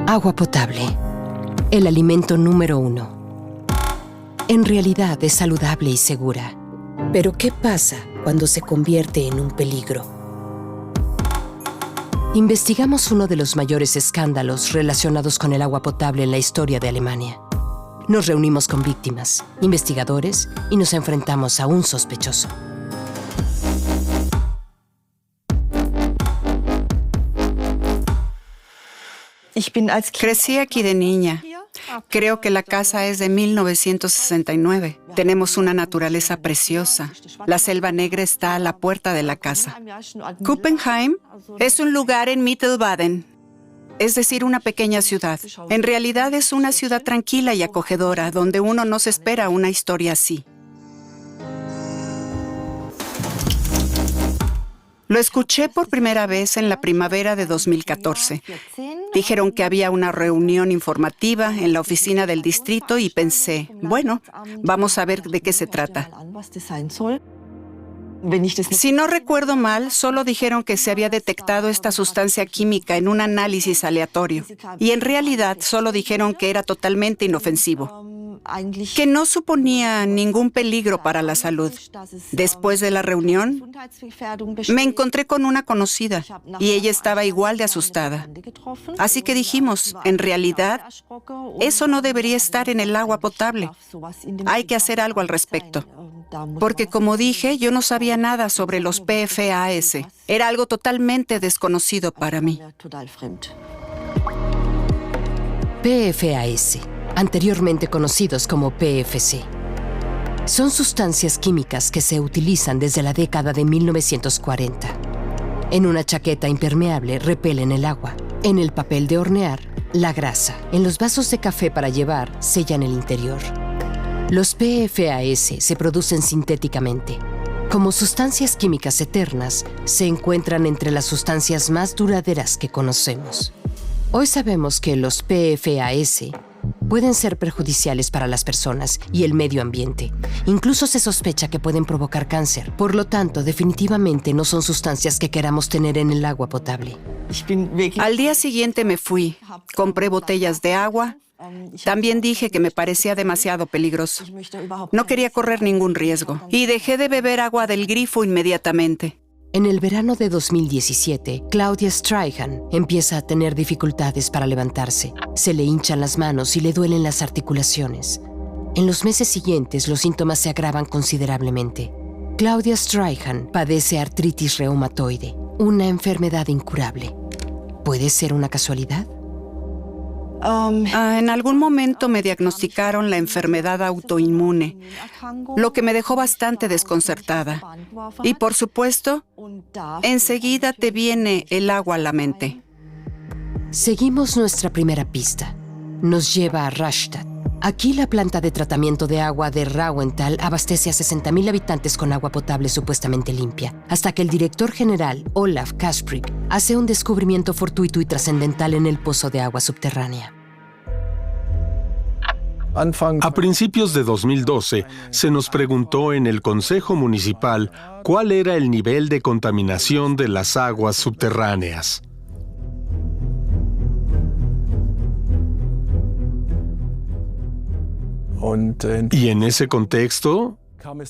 Agua potable, el alimento número 1. En realidad es saludable y segura. Pero ¿qué pasa cuando se convierte en un peligro? Investigamos uno de los mayores escándalos relacionados con el agua potable en la historia de Alemania. Nos reunimos con víctimas, investigadores y nos enfrentamos a un sospechoso. Crecí aquí de niña. Creo que la casa es de 1969. Tenemos una naturaleza preciosa. La selva negra está a la puerta de la casa. Kuppenheim es un lugar en Mittelbaden, es decir, una pequeña ciudad. En realidad es una ciudad tranquila y acogedora, donde uno no se espera una historia así. Lo escuché por primera vez en la primavera de 2014. Dijeron que había una reunión informativa en la oficina del distrito y pensé, bueno, vamos a ver de qué se trata. Si no recuerdo mal, solo dijeron que se había detectado esta sustancia química en un análisis aleatorio. Y en realidad solo dijeron que era totalmente inofensivo, que no suponía ningún peligro para la salud. Después de la reunión, me encontré con una conocida y ella estaba igual de asustada. Así que dijimos, en realidad, eso no debería estar en el agua potable. Hay que hacer algo al respecto. Porque, como dije, yo no sabía nada sobre los PFAS. Era algo totalmente desconocido para mí. PFAS, anteriormente conocidos como PFC. Son sustancias químicas que se utilizan desde la década de 1940. En una chaqueta impermeable repelen el agua. En el papel de hornear, la grasa. En los vasos de café para llevar, sellan el interior. Los PFAS se producen sintéticamente. Como sustancias químicas eternas, se encuentran entre las sustancias más duraderas que conocemos. Hoy sabemos que los PFAS pueden ser perjudiciales para las personas y el medio ambiente. Incluso se sospecha que pueden provocar cáncer. Por lo tanto, definitivamente no son sustancias que queramos tener en el agua potable. Al día siguiente me fui, compré botellas de agua. También dije que me parecía demasiado peligroso. No quería correr ningún riesgo y dejé de beber agua del grifo inmediatamente. En el verano de 2017, Claudia Streihan empieza a tener dificultades para levantarse. Se le hinchan las manos y le duelen las articulaciones. En los meses siguientes, los síntomas se agravan considerablemente. Claudia Streihan padece artritis reumatoide, una enfermedad incurable. ¿Puede ser una casualidad? En algún momento me diagnosticaron la enfermedad autoinmune, lo que me dejó bastante desconcertada. Y por supuesto, enseguida te viene el agua a la mente. Seguimos nuestra primera pista. Nos lleva a Rastatt. Aquí la planta de tratamiento de agua de Rauental abastece a 60,000 habitantes con agua potable supuestamente limpia, hasta que el director general, Olaf Kasprick, hace un descubrimiento fortuito y trascendental en el pozo de agua subterránea. A principios de 2012, se nos preguntó en el Consejo Municipal cuál era el nivel de contaminación de las aguas subterráneas. Y en ese contexto,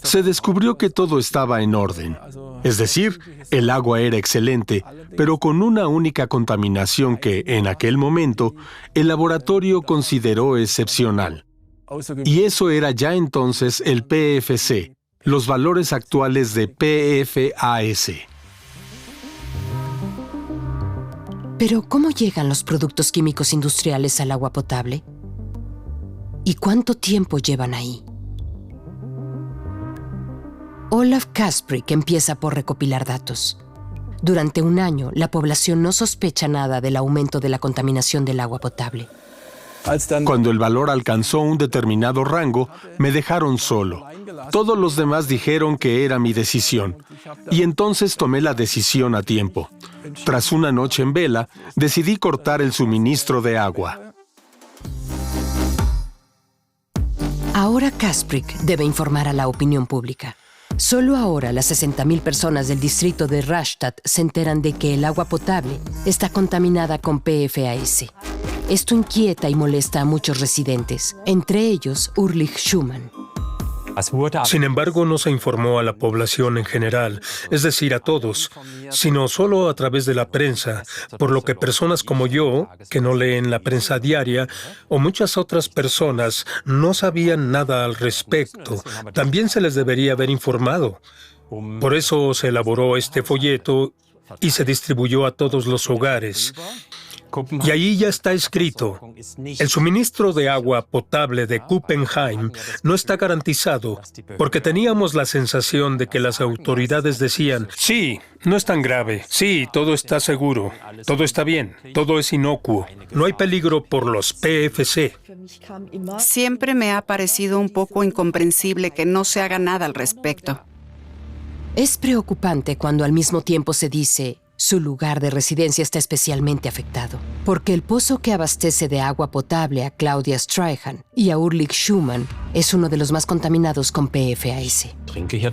se descubrió que todo estaba en orden. Es decir, el agua era excelente, pero con una única contaminación que, en aquel momento, el laboratorio consideró excepcional. Y eso era ya entonces el PFC, los valores actuales de PFAS. Pero, ¿cómo llegan los productos químicos industriales al agua potable? ¿Y cuánto tiempo llevan ahí? Olaf Kasprick empieza por recopilar datos. Durante un año, la población no sospecha nada del aumento de la contaminación del agua potable. Cuando el valor alcanzó un determinado rango, me dejaron solo. Todos los demás dijeron que era mi decisión. Y entonces tomé la decisión a tiempo. Tras una noche en vela, decidí cortar el suministro de agua. Ahora Kasprick debe informar a la opinión pública. Solo ahora las 60,000 personas del distrito de Rastatt se enteran de que el agua potable está contaminada con PFAS. Esto inquieta y molesta a muchos residentes, entre ellos Ulrich Schumann. Sin embargo, no se informó a la población en general, es decir, a todos, sino solo a través de la prensa, por lo que personas como yo, que no leen la prensa diaria, o muchas otras personas, no sabían nada al respecto. También se les debería haber informado. Por eso se elaboró este folleto y se distribuyó a todos los hogares. Y ahí ya está escrito: el suministro de agua potable de Kuppenheim no está garantizado, porque teníamos la sensación de que las autoridades decían: sí, no es tan grave, sí, todo está seguro, todo está bien, todo es inocuo, no hay peligro por los PFC. Siempre me ha parecido un poco incomprensible que no se haga nada al respecto. Es preocupante cuando al mismo tiempo se dice: su lugar de residencia está especialmente afectado, porque el pozo que abastece de agua potable a Claudia Streihan y a Ulrich Schumann es uno de los más contaminados con PFAS.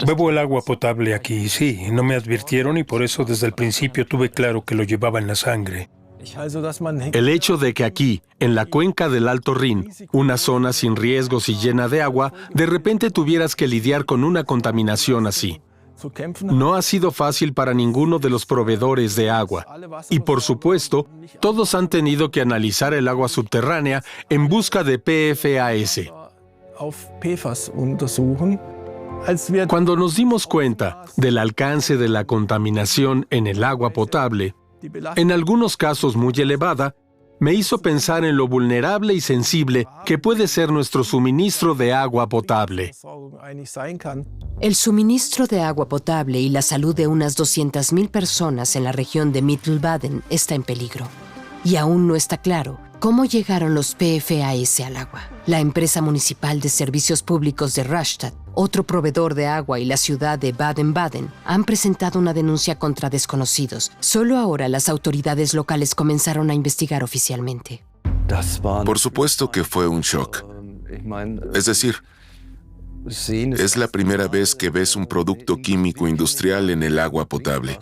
Bebo el agua potable aquí, sí, no me advirtieron y por eso desde el principio tuve claro que lo llevaba en la sangre. El hecho de que aquí, en la cuenca del Alto Rin, una zona sin riesgos y llena de agua, de repente tuvieras que lidiar con una contaminación así. No ha sido fácil para ninguno de los proveedores de agua. Y por supuesto, todos han tenido que analizar el agua subterránea en busca de PFAS. Cuando nos dimos cuenta del alcance de la contaminación en el agua potable, en algunos casos muy elevada, me hizo pensar en lo vulnerable y sensible que puede ser nuestro suministro de agua potable. El suministro de agua potable y la salud de unas 200,000 personas en la región de Mittelbaden está en peligro. Y aún no está claro cómo llegaron los PFAS al agua. La empresa municipal de servicios públicos de Rastatt, otro proveedor de agua, y la ciudad de Baden-Baden han presentado una denuncia contra desconocidos. Solo ahora las autoridades locales comenzaron a investigar oficialmente. Por supuesto que fue un shock. Es decir, es la primera vez que ves un producto químico industrial en el agua potable.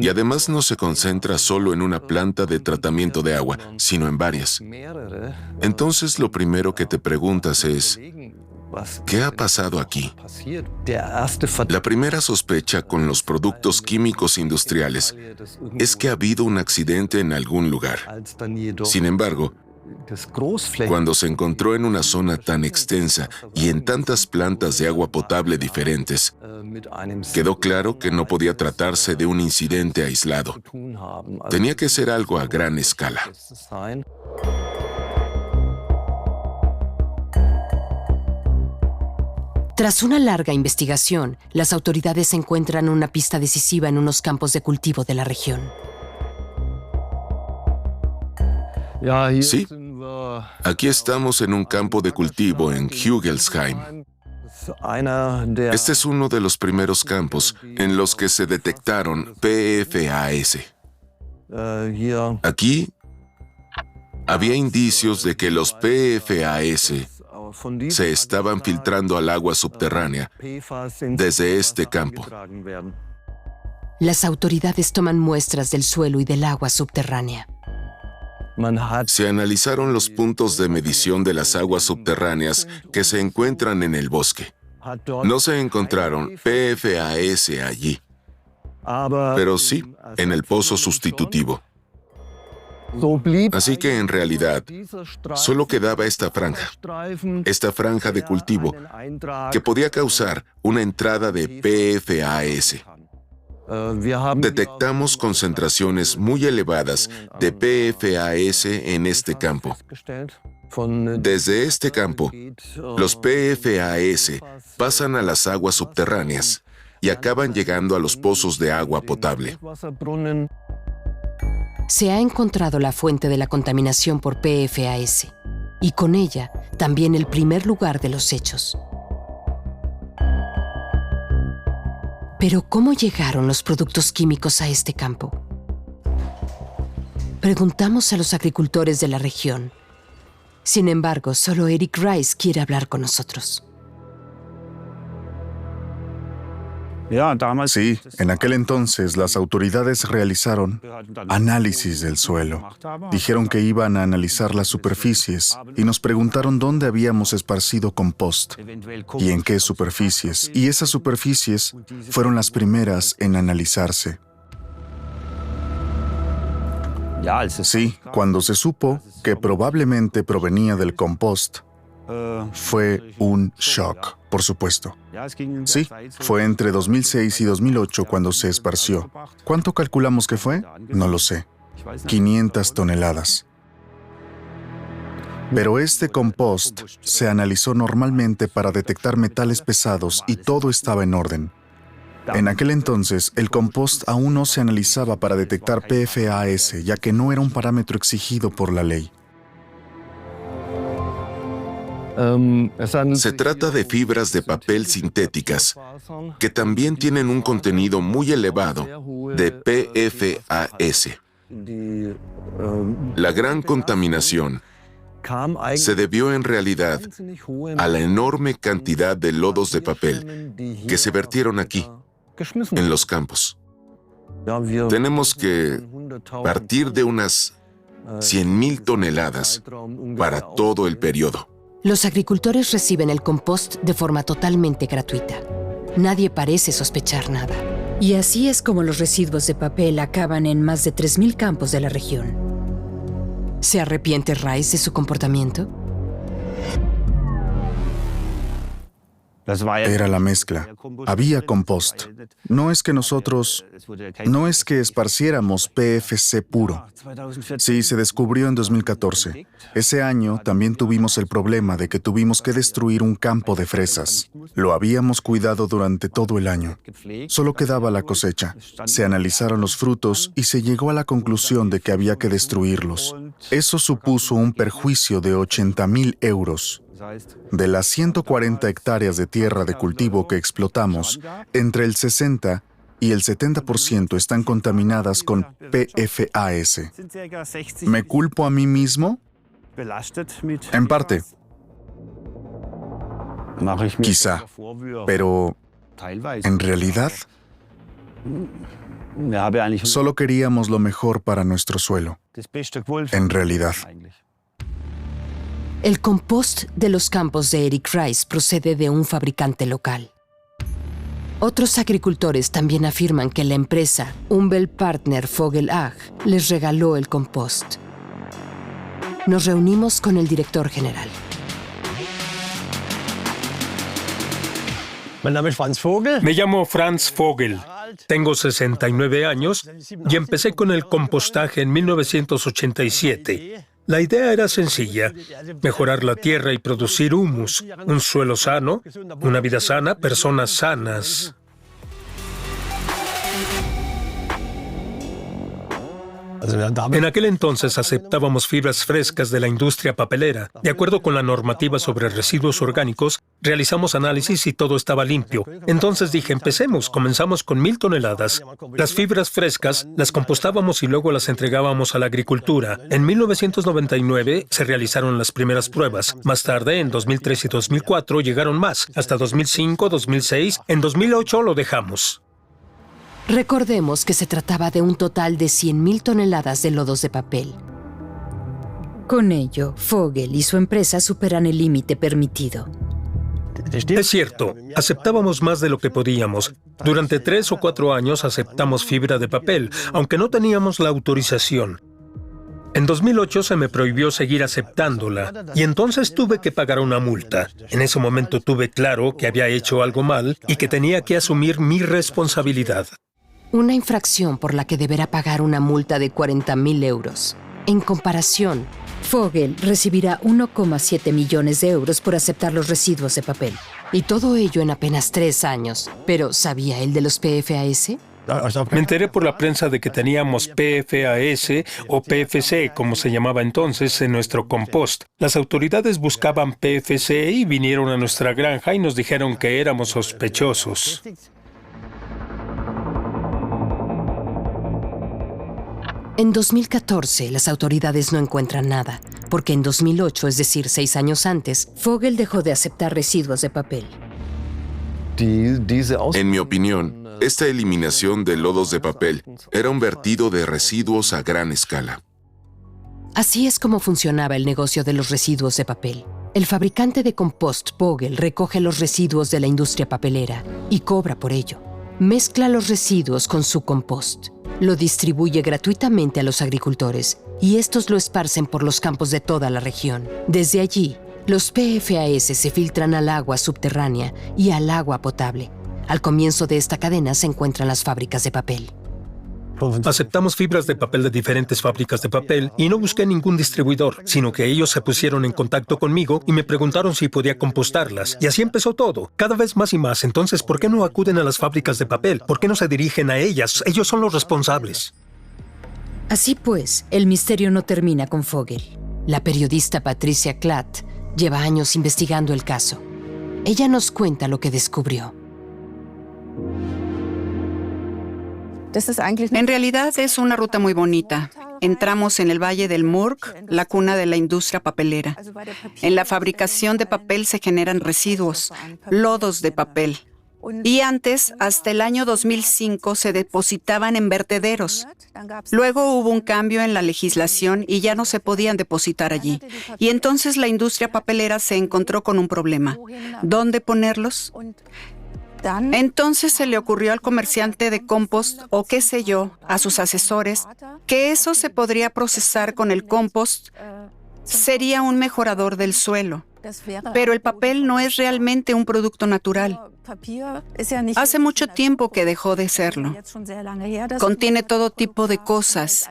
Y además no se concentra solo en una planta de tratamiento de agua, sino en varias. Entonces lo primero que te preguntas es: ¿qué ha pasado aquí? La primera sospecha con los productos químicos industriales es que ha habido un accidente en algún lugar. Sin embargo, cuando se encontró en una zona tan extensa y en tantas plantas de agua potable diferentes, quedó claro que no podía tratarse de un incidente aislado. Tenía que ser algo a gran escala. Tras una larga investigación, las autoridades encuentran una pista decisiva en unos campos de cultivo de la región. Sí, aquí estamos en un campo de cultivo en Hügelsheim. Este es uno de los primeros campos en los que se detectaron PFAS. Aquí había indicios de que los PFAS se estaban filtrando al agua subterránea desde este campo. Las autoridades toman muestras del suelo y del agua subterránea. Se analizaron los puntos de medición de las aguas subterráneas que se encuentran en el bosque. No se encontraron PFAS allí, pero sí en el pozo sustitutivo. Así que en realidad solo quedaba esta franja de cultivo que podía causar una entrada de PFAS. Detectamos concentraciones muy elevadas de PFAS en este campo. Desde este campo, los PFAS pasan a las aguas subterráneas y acaban llegando a los pozos de agua potable. Se ha encontrado la fuente de la contaminación por PFAS y con ella también el primer lugar de los hechos. Pero ¿cómo llegaron los productos químicos a este campo? Preguntamos a los agricultores de la región. Sin embargo, solo Eric Rice quiere hablar con nosotros. Sí, en aquel entonces las autoridades realizaron análisis del suelo. Dijeron que iban a analizar las superficies y nos preguntaron dónde habíamos esparcido compost y en qué superficies. Y esas superficies fueron las primeras en analizarse. Sí, cuando se supo que probablemente provenía del compost, fue un shock, por supuesto. Sí, fue entre 2006 y 2008 cuando se esparció. ¿Cuánto calculamos que fue? No lo sé. 500 toneladas. Pero este compost se analizó normalmente para detectar metales pesados y todo estaba en orden. En aquel entonces, el compost aún no se analizaba para detectar PFAS, ya que no era un parámetro exigido por la ley. Se trata de fibras de papel sintéticas que también tienen un contenido muy elevado de PFAS. La gran contaminación se debió en realidad a la enorme cantidad de lodos de papel que se vertieron aquí, en los campos. Tenemos que partir de unas 100,000 toneladas para todo el periodo. Los agricultores reciben el compost de forma totalmente gratuita. Nadie parece sospechar nada. Y así es como los residuos de papel acaban en más de 3,000 campos de la región. ¿Se arrepiente Rice de su comportamiento? Era la mezcla. Había compost. No es que esparciéramos PFC puro. Sí, se descubrió en 2014. Ese año también tuvimos el problema de que tuvimos que destruir un campo de fresas. Lo habíamos cuidado durante todo el año. Solo quedaba la cosecha. Se analizaron los frutos y se llegó a la conclusión de que había que destruirlos. Eso supuso un perjuicio de 80,000 euros. De las 140 hectáreas de tierra de cultivo que explotamos, entre el 60 y el 70% están contaminadas con PFAS. ¿Me culpo a mí mismo? En parte. Quizá. Pero, en realidad, solo queríamos lo mejor para nuestro suelo. En realidad. El compost de los campos de Eric Rice procede de un fabricante local. Otros agricultores también afirman que la empresa Umweltpartner Vogel AG les regaló el compost. Nos reunimos con el director general. Me llamo Franz Vogel. Tengo 69 años y empecé con el compostaje en 1987. La idea era sencilla: mejorar la tierra y producir humus, un suelo sano, una vida sana, personas sanas. En aquel entonces aceptábamos fibras frescas de la industria papelera. De acuerdo con la normativa sobre residuos orgánicos, realizamos análisis y todo estaba limpio. Entonces dije, empecemos. Comenzamos con 1,000 toneladas. Las fibras frescas las compostábamos y luego las entregábamos a la agricultura. En 1999 se realizaron las primeras pruebas. Más tarde, en 2003 y 2004, llegaron más. Hasta 2005, 2006. En 2008 lo dejamos. Recordemos que se trataba de un total de 100,000 toneladas de lodos de papel. Con ello, Vogel y su empresa superan el límite permitido. Es cierto, aceptábamos más de lo que podíamos. Durante 3 o 4 años aceptamos fibra de papel, aunque no teníamos la autorización. En 2008 se me prohibió seguir aceptándola y entonces tuve que pagar una multa. En ese momento tuve claro que había hecho algo mal y que tenía que asumir mi responsabilidad. Una infracción por la que deberá pagar una multa de 40,000 euros. En comparación, Vogel recibirá 1,7 millones de euros por aceptar los residuos de papel. Y todo ello en apenas 3 años. ¿Pero sabía él de los PFAS? Me enteré por la prensa de que teníamos PFAS o PFC, como se llamaba entonces, en nuestro compost. Las autoridades buscaban PFC y vinieron a nuestra granja y nos dijeron que éramos sospechosos. En 2014, las autoridades no encuentran nada, porque en 2008, es decir, 6 años antes, Vogel dejó de aceptar residuos de papel. En mi opinión, esta eliminación de lodos de papel era un vertido de residuos a gran escala. Así es como funcionaba el negocio de los residuos de papel. El fabricante de compost Vogel recoge los residuos de la industria papelera y cobra por ello. Mezcla los residuos con su compost. Lo distribuye gratuitamente a los agricultores y estos lo esparcen por los campos de toda la región. Desde allí, los PFAS se filtran al agua subterránea y al agua potable. Al comienzo de esta cadena se encuentran las fábricas de papel. Aceptamos fibras de papel de diferentes fábricas de papel y no busqué ningún distribuidor, sino que ellos se pusieron en contacto conmigo y me preguntaron si podía compostarlas. Y así empezó todo, cada vez más y más. Entonces, ¿por qué no acuden a las fábricas de papel? ¿Por qué no se dirigen a ellas? Ellos son los responsables. Así pues, el misterio no termina con Vogel. La periodista Patricia Klatt lleva años investigando el caso. Ella nos cuenta lo que descubrió. En realidad es una ruta muy bonita. Entramos en el Valle del Murg, la cuna de la industria papelera. En la fabricación de papel se generan residuos, lodos de papel. Y antes, hasta el año 2005, se depositaban en vertederos. Luego hubo un cambio en la legislación y ya no se podían depositar allí. Y entonces la industria papelera se encontró con un problema. ¿Dónde ponerlos? Entonces se le ocurrió al comerciante de compost, o qué sé yo, a sus asesores, que eso se podría procesar con el compost. Sería un mejorador del suelo. Pero el papel no es realmente un producto natural. Hace mucho tiempo que dejó de serlo. Contiene todo tipo de cosas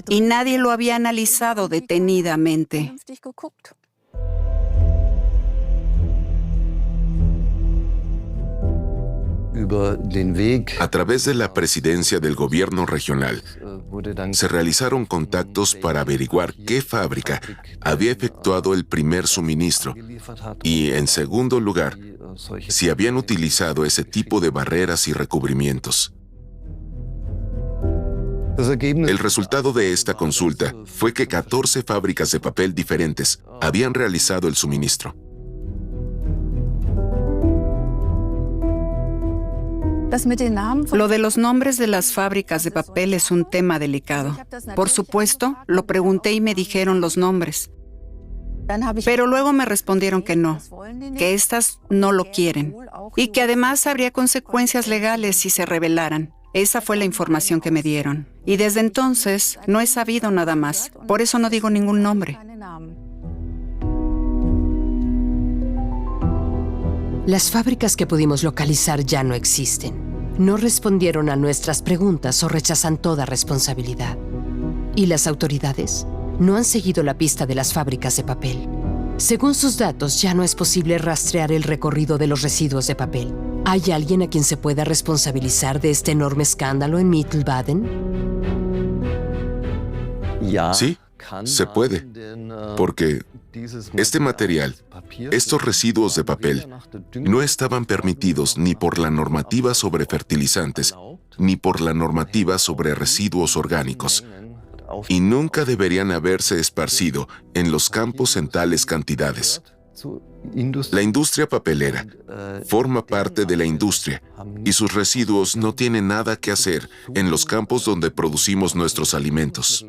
y nadie lo había analizado detenidamente. A través de la presidencia del gobierno regional, se realizaron contactos para averiguar qué fábrica había efectuado el primer suministro y, en segundo lugar, si habían utilizado ese tipo de barreras y recubrimientos. El resultado de esta consulta fue que 14 fábricas de papel diferentes habían realizado el suministro. Lo de los nombres de las fábricas de papel es un tema delicado. Por supuesto, lo pregunté y me dijeron los nombres. Pero luego me respondieron que no, que estas no lo quieren y que además habría consecuencias legales si se rebelaran. Esa fue la información que me dieron. Y desde entonces no he sabido nada más. Por eso no digo ningún nombre. Las fábricas que pudimos localizar ya no existen. No respondieron a nuestras preguntas o rechazan toda responsabilidad. ¿Y las autoridades? No han seguido la pista de las fábricas de papel. Según sus datos, ya no es posible rastrear el recorrido de los residuos de papel. ¿Hay alguien a quien se pueda responsabilizar de este enorme escándalo en Mittelbaden? Sí, se puede, porque este material, estos residuos de papel, no estaban permitidos ni por la normativa sobre fertilizantes, ni por la normativa sobre residuos orgánicos, y nunca deberían haberse esparcido en los campos en tales cantidades. La industria papelera forma parte de la industria y sus residuos no tienen nada que hacer en los campos donde producimos nuestros alimentos.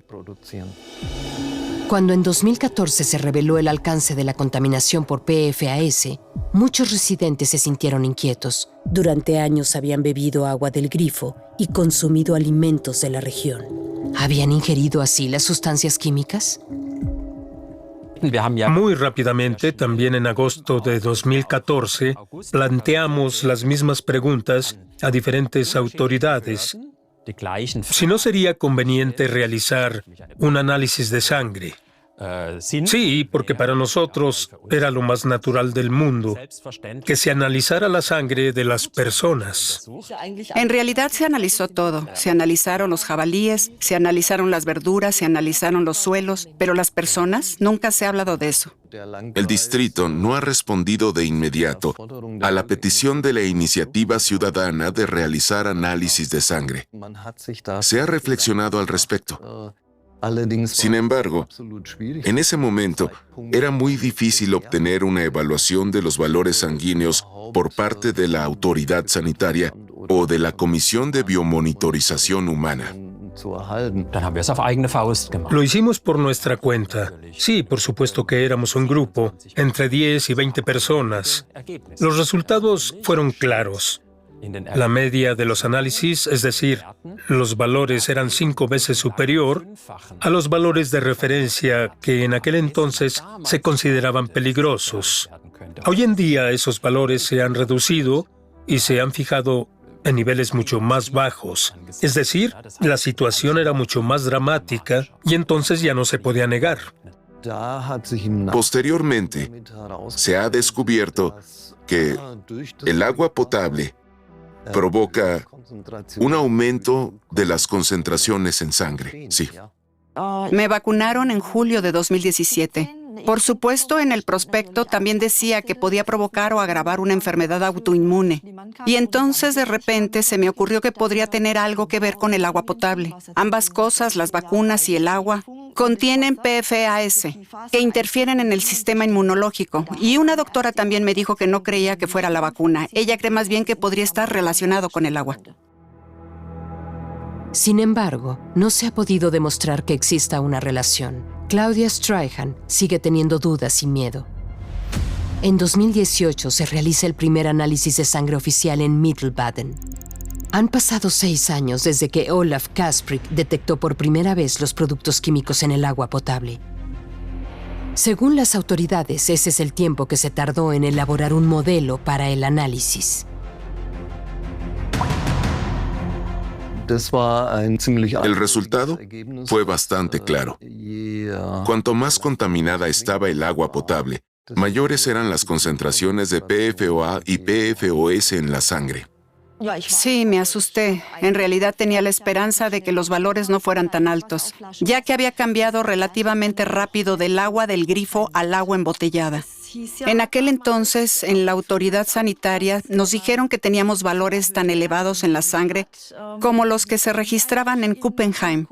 Cuando en 2014 se reveló el alcance de la contaminación por PFAS, muchos residentes se sintieron inquietos. Durante años habían bebido agua del grifo y consumido alimentos de la región. ¿Habían ingerido así las sustancias químicas? Muy rápidamente, también en agosto de 2014, planteamos las mismas preguntas a diferentes autoridades. Si no sería conveniente realizar un análisis de sangre. Sí, porque para nosotros era lo más natural del mundo, que se analizara la sangre de las personas. En realidad se analizó todo. Se analizaron los jabalíes, se analizaron las verduras, se analizaron los suelos, pero las personas, nunca se ha hablado de eso. El distrito no ha respondido de inmediato a la petición de la iniciativa ciudadana de realizar análisis de sangre. Se ha reflexionado al respecto. Sin embargo, en ese momento era muy difícil obtener una evaluación de los valores sanguíneos por parte de la autoridad sanitaria o de la Comisión de Biomonitorización Humana. Lo hicimos por nuestra cuenta. Sí, por supuesto que éramos un grupo, entre 10 y 20 personas. Los resultados fueron claros. La media de los análisis, es decir, los valores eran 5 veces superior a los valores de referencia que en aquel entonces se consideraban peligrosos. Hoy en día esos valores se han reducido y se han fijado en niveles mucho más bajos. Es decir, la situación era mucho más dramática y entonces ya no se podía negar. Posteriormente, se ha descubierto que el agua potable provoca un aumento de las concentraciones en sangre. Sí. Me vacunaron en julio de 2017. Por supuesto, en el prospecto también decía que podía provocar o agravar una enfermedad autoinmune. Y entonces, de repente, se me ocurrió que podría tener algo que ver con el agua potable. Ambas cosas, las vacunas y el agua, contienen PFAS, que interfieren en el sistema inmunológico. Y una doctora también me dijo que no creía que fuera la vacuna. Ella cree más bien que podría estar relacionado con el agua. Sin embargo, no se ha podido demostrar que exista una relación. Claudia Strahan sigue teniendo dudas y miedo. En 2018 se realiza el primer análisis de sangre oficial en Mittelbaden. Han pasado 6 años desde que Olaf Kasprick detectó por primera vez los productos químicos en el agua potable. Según las autoridades, ese es el tiempo que se tardó en elaborar un modelo para el análisis. El resultado fue bastante claro. Cuanto más contaminada estaba el agua potable, mayores eran las concentraciones de PFOA y PFOS en la sangre. Sí, me asusté. En realidad tenía la esperanza de que los valores no fueran tan altos, ya que había cambiado relativamente rápido del agua del grifo al agua embotellada. En aquel entonces, en la autoridad sanitaria, nos dijeron que teníamos valores tan elevados en la sangre como los que se registraban en Kuppenheim,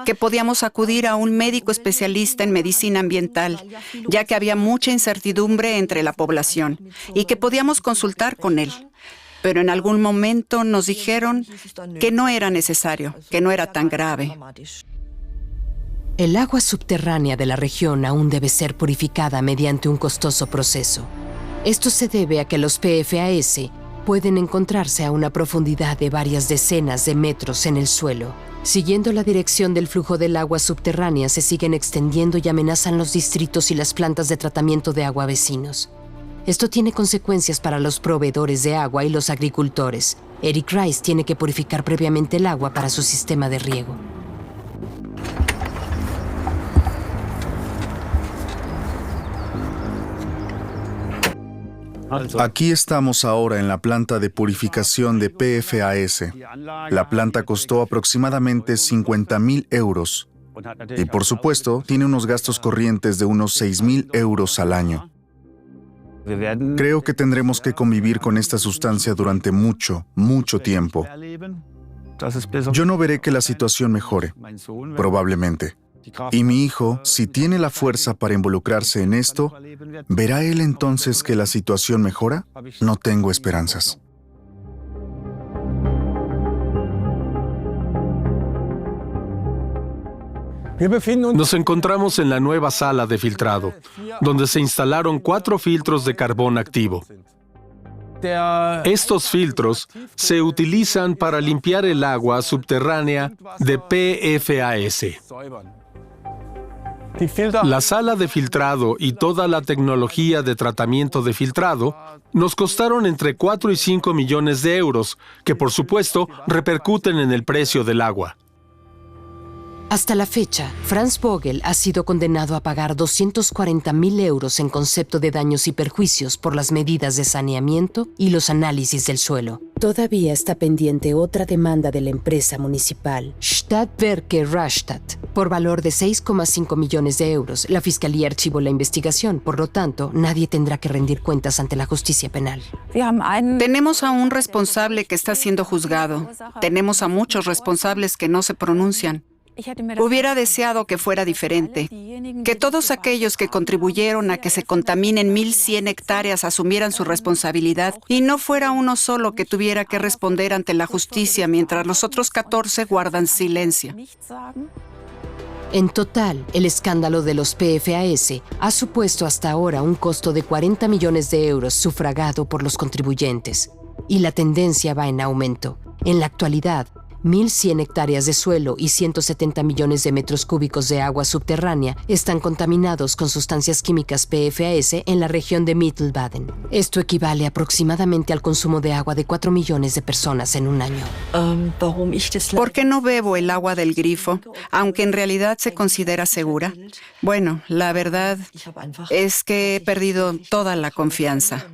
que podíamos acudir a un médico especialista en medicina ambiental, ya que había mucha incertidumbre entre la población, y que podíamos consultar con él. Pero en algún momento nos dijeron que no era necesario, que no era tan grave. El agua subterránea de la región aún debe ser purificada mediante un costoso proceso. Esto se debe a que los PFAS pueden encontrarse a una profundidad de varias decenas de metros en el suelo. Siguiendo la dirección del flujo del agua subterránea, se siguen extendiendo y amenazan los distritos y las plantas de tratamiento de agua vecinos. Esto tiene consecuencias para los proveedores de agua y los agricultores. Eric Rice tiene que purificar previamente el agua para su sistema de riego. Aquí estamos ahora en la planta de purificación de PFAS. La planta costó aproximadamente 50.000 euros. Y por supuesto, tiene unos gastos corrientes de unos 6.000 euros al año. Creo que tendremos que convivir con esta sustancia durante mucho, mucho tiempo. Yo no veré que la situación mejore, probablemente. Y mi hijo, si tiene la fuerza para involucrarse en esto, ¿verá él entonces que la situación mejora? No tengo esperanzas. Nos encontramos en la nueva sala de filtrado, donde se instalaron 4 filtros de carbón activo. Estos filtros se utilizan para limpiar el agua subterránea de PFAS. La sala de filtrado y toda la tecnología de tratamiento de filtrado nos costaron entre 4 y 5 millones de euros, que por supuesto repercuten en el precio del agua. Hasta la fecha, Franz Vogel ha sido condenado a pagar 240.000 euros en concepto de daños y perjuicios por las medidas de saneamiento y los análisis del suelo. Todavía está pendiente otra demanda de la empresa municipal, Stadtwerke Rastatt, por valor de 6,5 millones de euros. La Fiscalía archivó la investigación, por lo tanto, nadie tendrá que rendir cuentas ante la justicia penal. Tenemos a un responsable que está siendo juzgado. Tenemos a muchos responsables que no se pronuncian. Hubiera deseado que fuera diferente, que todos aquellos que contribuyeron a que se contaminen 1.100 hectáreas asumieran su responsabilidad y no fuera uno solo que tuviera que responder ante la justicia mientras los otros 14 guardan silencio. En total, el escándalo de los PFAS ha supuesto hasta ahora un costo de 40 millones de euros sufragado por los contribuyentes. Y la tendencia va en aumento. En la actualidad, 1.100 hectáreas de suelo y 170 millones de metros cúbicos de agua subterránea están contaminados con sustancias químicas PFAS en la región de Mittelbaden. Esto equivale aproximadamente al consumo de agua de 4 millones de personas en un año. ¿Por qué no bebo el agua del grifo, aunque en realidad se considera segura? Bueno, la verdad es que he perdido toda la confianza.